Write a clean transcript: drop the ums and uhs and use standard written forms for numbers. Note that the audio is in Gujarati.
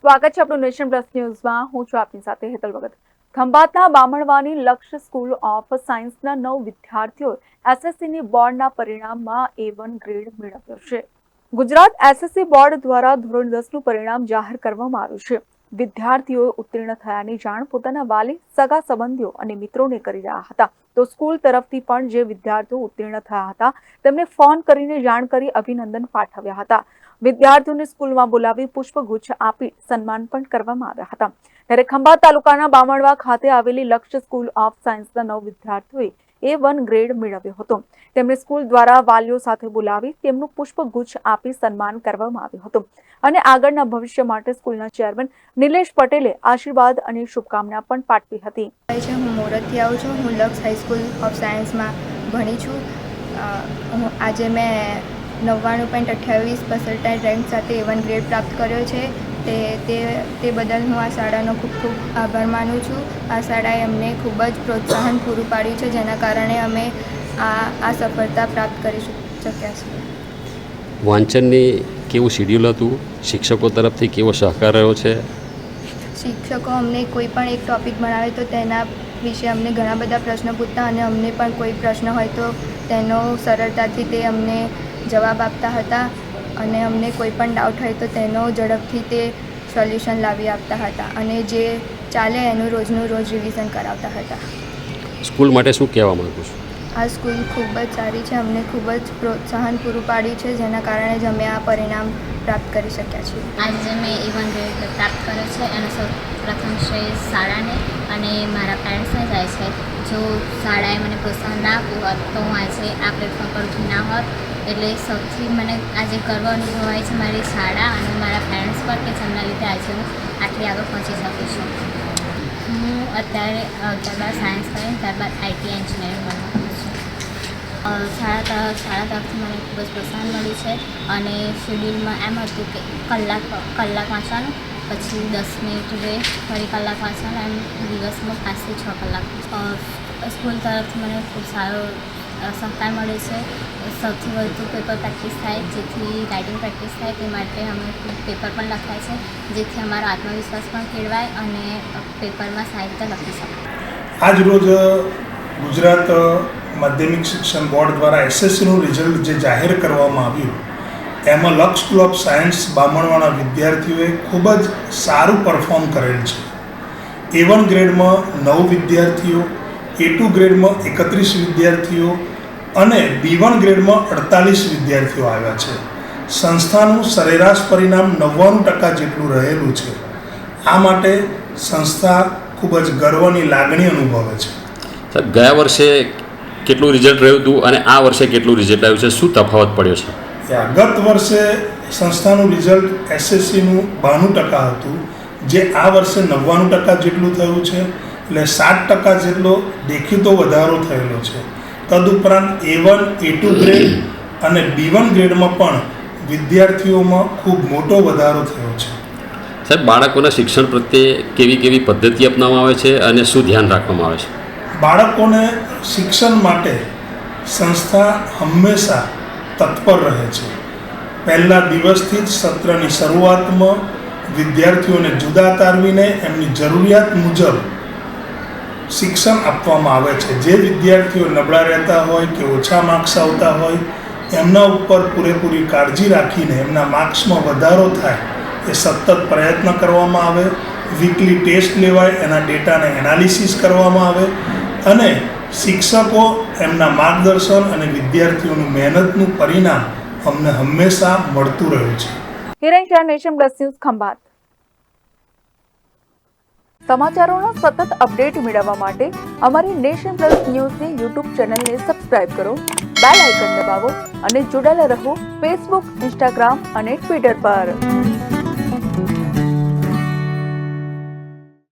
સ્વાગત છે આપણું નેશન પ્લસ ન્યૂઝમાં. હું છું આપની સાથે હેતલ ભગત. ખંભાતના બામણવાની લક્ષ્ય સ્કૂલ ઓફ સાયન્સના 9 વિદ્યાર્થીઓ એસએસસીની બોર્ડના પરિણામમાં A1 ગ્રેડ મેળવ્યો છે. ગુજરાત એસએસસી બોર્ડ દ્વારા ધોરણ 10નું પરિણામ જાહેર કરવામાં આવ્યું છે. વિદ્યાર્થીઓ ઉત્તીર્ણ થયાની જાણ પોતાના વાલી, સગા સંબંધીઓ અને મિત્રોને કરી રહ્યા હતા. તો સ્કૂલ તરફથી પણ જે વિદ્યાર્થીઓ ઉત્તીર્ણ થયા હતા તેમને ફોન કરીને જાણ કરી અભિનંદન પાઠવ્યા હતા. વિદ્યાર્થીઓને સ્કૂલમાં બોલાવી પુષ્પગુચ્છ આપી સન્માન પણ કરવામાં આવ્યા હતા. ત્યારે ખંભાત તાલુકાના બામણવા ખાતે આવેલી લક્ષ્ય સ્કૂલ ઓફ સાયન્સના 9 વિદ્યાર્થીઓએ A1 ગ્રેડ મેળવ્યો હતો. તેમને સ્કૂલ દ્વારા વાલીઓ સાથે બોલાવી તેમનું પુષ્પગુચ્છ આપી સન્માન કરવામાં આવ્યું હતું અને આગળના ભવિષ્ય માટે સ્કૂલના ચેરમેન નિલેશ પટેલે આશીર્વાદ અને શુભકામના પણ પાઠવી હતી. હું મોરતથી આવું છું. હું લક્ષ્ય હાઈસ્કૂલ ઓફ સાયન્સમાં ભણી છું. આજે મેં 99.28% રેન્ક સાથે A1 ગ્રેડ પ્રાપ્ત કર્યો છે. તે બદલ હું આ શાળાનો ખૂબ આભાર માનું છું. આ શાળાએ અમને ખૂબ જ પ્રોત્સાહન પૂરું પાડ્યું છે, જેના કારણે અમે આ સફળતા પ્રાપ્ત કરી શક્યા છીએ. વાંચનની કેવું શિડ્યુલ હતું? શિક્ષકો તરફથી કેવો સહકાર રહ્યો છે? શિક્ષકો અમને કોઈ પણ એક ટૉપિક ભણાવે તો તેના વિશે અમને ઘણા બધા પ્રશ્નો પૂછતા અને અમને પણ કોઈ પ્રશ્ન હોય તો તેનો સરળતાથી તે અમને જવાબ આપતા હતા અને અમને કોઈ પણ ડાઉટ હોય તો તેનો ઝડપથી તે સોલ્યુશન લાવી આપતા હતા અને જે ચાલે એનું રોજનું રોજ રિવિઝન કરાવતા હતા. સ્કૂલ માટે શું કહેવા માગું છું? આ સ્કૂલ ખૂબ જ સારી છે. અમને ખૂબ જ પ્રોત્સાહન પૂરું પાડ્યું છે, જેના કારણે જ અમે આ પરિણામ પ્રાપ્ત કરી શક્યા છીએ. આજે મેં A1 ગ્રેડ પ્રાપ્ત કર્યો છે એનો સૌ પ્રથમ શ્રેય શાળાને અને મારા પેરેન્ટ્સને જાય છે. જો શાળાએ મને પ્રોત્સાહન ના આપ્યું હોત તો હું આજે આ પ્લેટફોર્મ પર ઊભી ના હોત. એટલે સૌથી મને આજે ગર્વ અનુભવાય છે મારી શાળા અને મારા પેરેન્ટ્સ પર કે જેમના લીધે આજે હું આટલી આગળ પહોંચી શકું છું. હું અત્યારે ત્યારબાદ સાયન્સ કરીને ત્યારબાદ IT એન્જિનિયરિંગ બનવાનું છું. શાળા તરફથી મને ખૂબ જ પ્રોત્સાહન મળ્યું છે અને શેડ્યુલમાં એમ હતું કે કલાક વાંચવાનું, પછી 10 મિનિટ રેસ્ટ, ફરી કલાક વાંચવાનું, એમ દિવસમાં 5 થી 6 કલાક. સ્કૂલ તરફથી મને ખૂબ સારો સહકાર મળે છે. સૌથી વધુ પેપર પ્રેક્ટિસ થાય, જેથી રાઇટિંગ પ્રેક્ટિસ થાય, તે માટે અમે પેપર પણ લખાય છે, જેથી અમારો આત્મવિશ્વાસ પણ કેળવાય અને પેપરમાં સારી રીતે લખી શકાય. આજ રોજ ગુજરાત માધ્યમિક શિક્ષણ બોર્ડ દ્વારા એસએસસીનું રિઝલ્ટ જે જાહેર કરવામાં આવ્યું એમાં લક્ષ્ય સ્કૂલ ઓફ સાયન્સ બામણવાના વિદ્યાર્થીઓએ ખૂબ જ સારું પરફોર્મ કરેલ છે. A1 ગ્રેડમાં 9 વિદ્યાર્થીઓ, A2 ગ્રેડમાં 31 વિદ્યાર્થીઓ અને B1 ગ્રેડમાં 48 વિદ્યાર્થીઓ આવ્યા છે. સંસ્થાનું સરેરાશ પરિણામ 99% જેટલું રહેલું છે. આ માટે સંસ્થા ખૂબ જ ગર્વની લાગણી અનુભવે છે. સાહેબ, ગયા વર્ષે કેટલું રિઝલ્ટ રહ્યું હતું અને આ વર્ષે કેટલું રિઝલ્ટ આવ્યું છે? શું તફાવત પડ્યો છે? ગત વર્ષે સંસ્થાનું રિઝલ્ટ SSCનું 92% હતું, જે આ વર્ષે 99% જેટલું થયું છે. એટલે 7% જેટલો દેખીતો વધારો થયેલો છે. તદુપરાંત A1, A2 ગ્રેડ અને B1 ગ્રેડમાં પણ વિદ્યાર્થીઓમાં ખૂબ મોટો વધારો થયો છે. સાહેબ, બાળકોના શિક્ષણ પ્રત્યે કેવી પદ્ધતિ અપનાવવામાં આવે છે અને શું ધ્યાન રાખવામાં આવે છે? બાળકોને શિક્ષણ માટે સંસ્થા હંમેશા તત્પર રહે છે. પહેલા દિવસથી જ સત્રની શરૂઆતમાં વિદ્યાર્થીઓને જુદા તારવીને એમની જરૂરિયાત મુજબ શિક્ષણ આપવામાં આવે છે. જે વિદ્યાર્થીઓ નબળા રહેતા હોય કે ઓછા માર્ક્સ આવતા હોય એમના ઉપર પૂરેપૂરી કાળજી રાખીને એમના માર્ક્સમાં વધારો થાય એ સતત પ્રયત્ન કરવામાં આવે. વીકલી ટેસ્ટ લેવાય, એના ડેટાને એનાલિસિસ કરવામાં આવે અને શિક્ષકો એમના માર્ગદર્શન અને વિદ્યાર્થીઓનું મહેનતનું પરિણામ અમને હંમેશા મળતું રહ્યું છે. Hiren nation plus news Khambhat. સમાચારોના સતત અપડેટ મેળવવા માટે અમારી નેશન પ્લસ ન્યૂઝની YouTube ચેનલને સબસ્ક્રાઇબ કરો, બેલ આઇકન દબાવો અને જોડાયેલા રહો Facebook, Instagram અને Twitter પર.